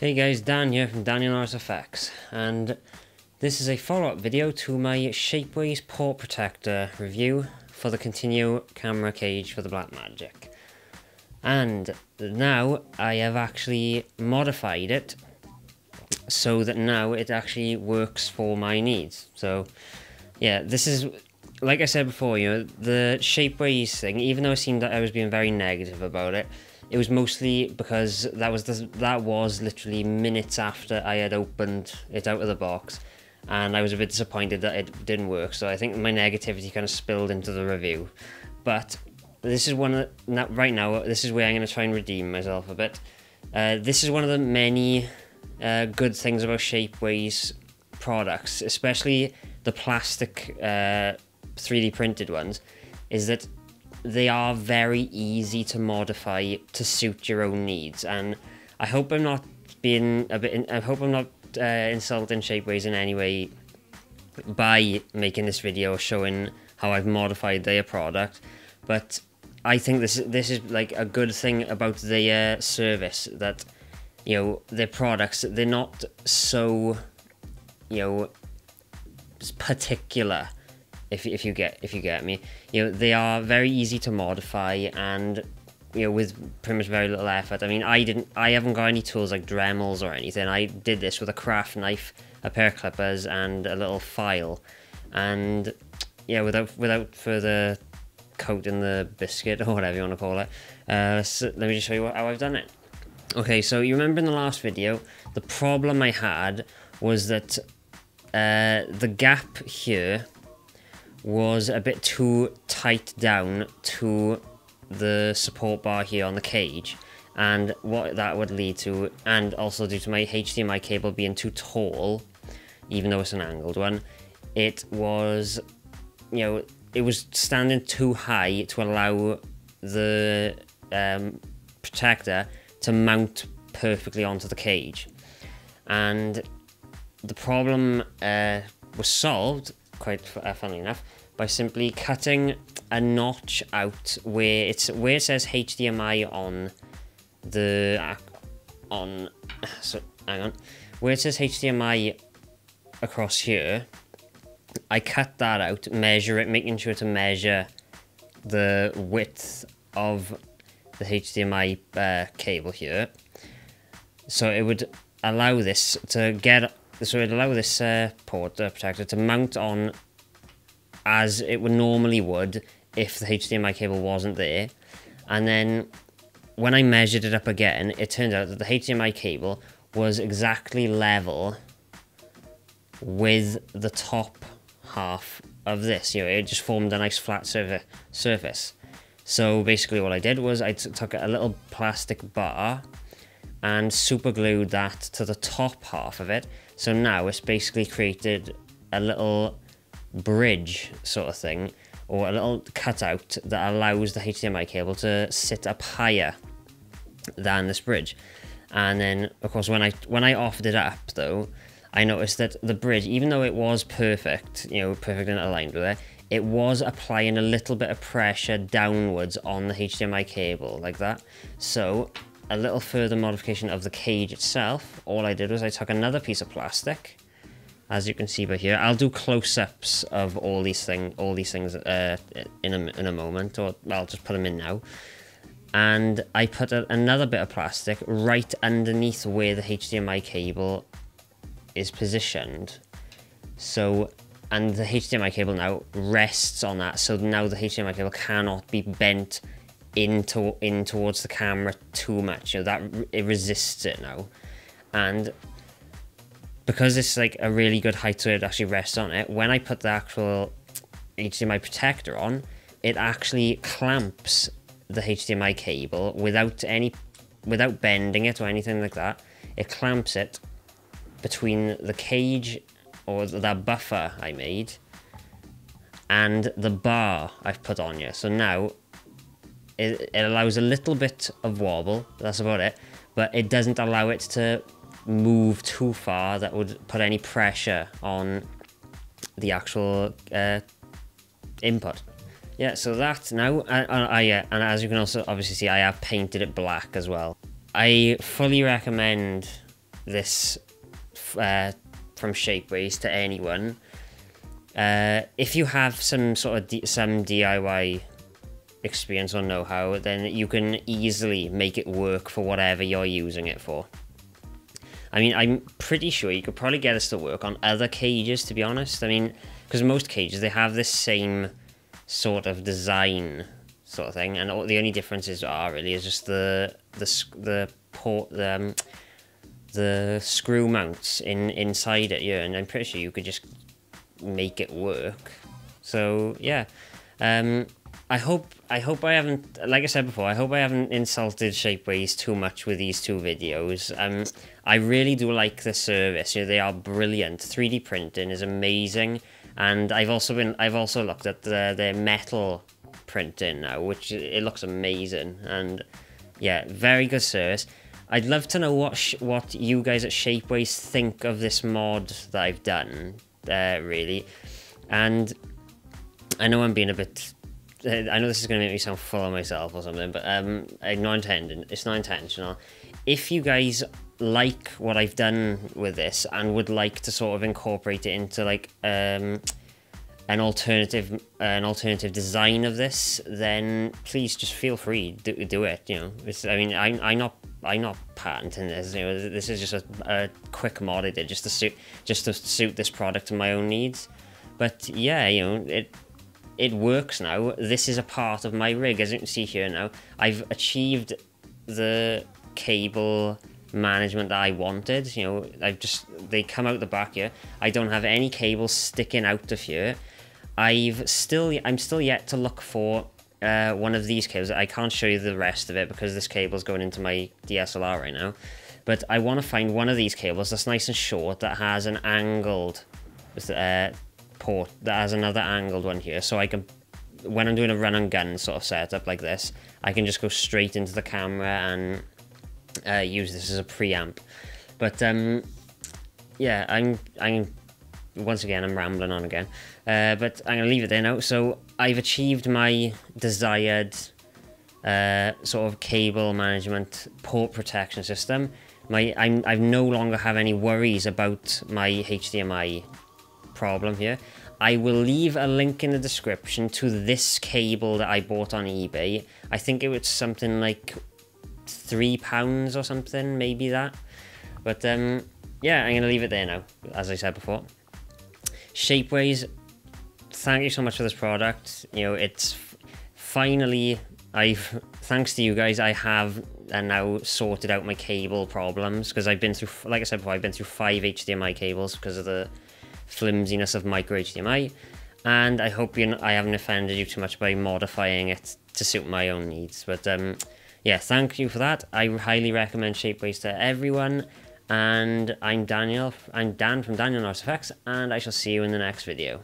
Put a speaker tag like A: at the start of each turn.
A: Hey guys, Dan here from Daniel RSFX, and this is a follow-up video to my Shapeways port protector review for the Continue camera cage for the Blackmagic. And now I have actually modified it so that now it actually works for my needs. So yeah, this is, like I said before, the Shapeways thing, even though it seemed that I was being very negative about it, it was mostly because that was literally minutes after I had opened it out of the box, and I was a bit disappointed that it didn't work. So I think my negativity kind of spilled into the review. But this is right now. This is where I'm going to try and redeem myself a bit. This is one of the many good things about Shapeways products, especially the plastic 3D printed ones, is that they are very easy to modify to suit your own needs. And I hope I'm not being I hope I'm not insulting Shapeways in any way by making this video showing how I've modified their product, but I think this is like a good thing about their service, that their products, they're not so particular. If you get me, they are very easy to modify, and with pretty much very little effort. I mean, I haven't got any tools like Dremels or anything. I did this with a craft knife, a pair of clippers, and a little file, and without further coating the biscuit or whatever you want to call it. So let me just show you how I've done it. Okay, so you remember in the last video, the problem I had was that the gap here was a bit too tight down to the support bar here on the cage, and what that would lead to, and also due to my HDMI cable being too tall, even though it's an angled one, it was standing too high to allow the protector to mount perfectly onto the cage. And the problem was solved, quite funnily enough, by simply cutting a notch out where it says HDMI where it says HDMI across here. I cut that out, measure it, making sure to measure the width of the HDMI cable here, so it would allow this port protector to mount on as it normally would if the HDMI cable wasn't there. And then when I measured it up again, it turned out that the HDMI cable was exactly level with the top half of this. It just formed a nice flat surface. So basically what I did was I took a little plastic bar and super glued that to the top half of it. So now it's basically created a little bridge sort of thing, or a little cutout that allows the HDMI cable to sit up higher than this bridge. And then of course when I offered it up though, I noticed that the bridge, even though it was perfect, perfect and aligned with it, it was applying a little bit of pressure downwards on the HDMI cable like that. So a little further modification of the cage itself, all I did was I took another piece of plastic, as you can see by here. I'll do close-ups of all these things in a moment, or I'll just put them in now. And I put another bit of plastic right underneath where the HDMI cable is positioned. So, and the HDMI cable now rests on that, so now the HDMI cable cannot be bent in towards the camera too much. That it resists it now. And because it's like a really good height so it actually rests on it, when I put the actual HDMI protector on, it actually clamps the HDMI cable without bending it or anything like that. It clamps it between the cage, or that buffer I made, and the bar I've put on here. So now it allows a little bit of wobble, that's about it, but it doesn't allow it to move too far that would put any pressure on the actual input. Yeah, so that now, and as you can also obviously see, I have painted it black as well. I fully recommend this from Shapeways to anyone. If you have some sort of some DIY experience or know-how, then you can easily make it work for whatever you're using it for. I mean, I'm pretty sure you could probably get this to work on other cages, to be honest. I mean, because most cages, they have this same sort of design sort of thing, and the only differences really is just the screw mounts inside it, yeah, and I'm pretty sure you could just make it work. So yeah, I hope I haven't, like I said before, I hope I haven't insulted Shapeways too much with these two videos. I really do like the service. You know, they are brilliant. 3D printing is amazing, and I've also looked at their metal printing now, which it looks amazing, and yeah, very good service. I'd love to know what you guys at Shapeways think of this mod that I've done, really. And I know I'm being a bit... I know this is going to make me sound full of myself or something, but it's not intentional. If you guys like what I've done with this and would like to sort of incorporate it into like an alternative design of this, then please just feel free to do it. You know, I mean, I'm not patenting this. You know, this is just a quick mod I did just to suit this product to my own needs. But yeah, you know, it works now. This is a part of my rig, as you can see here now. I've achieved the cable management that I wanted. You know, they come out the back here. I don't have any cables sticking out of here. I'm still yet to look for one of these cables. I can't show you the rest of it because this cable's going into my DSLR right now. But I want to find one of these cables that's nice and short, that has an angled port, that has another angled one here, so I can, when I'm doing a run and gun sort of setup like this, I can just go straight into the camera and use this as a preamp. But yeah, I'm once again, I'm rambling on again, but I'm gonna leave it there now. So I've achieved my desired sort of cable management port protection system. I no longer have any worries about my HDMI problem here. I will leave a link in the description to this cable that I bought on eBay. I think it was something like £3 or something, maybe that. But yeah, I'm gonna leave it there now, as I said before. Shapeways, thank you so much for this product. You know, it's finally, thanks to you guys, I have now sorted out my cable problems, because I've been through, like I said before, I've been through 5 HDMI cables because of the flimsiness of micro HDMI, and I hope I haven't offended you too much by modifying it to suit my own needs. But yeah, thank you for that. I highly recommend Shapeways to everyone, and I'm Dan from Daniel Norris Effects, and I shall see you in the next video.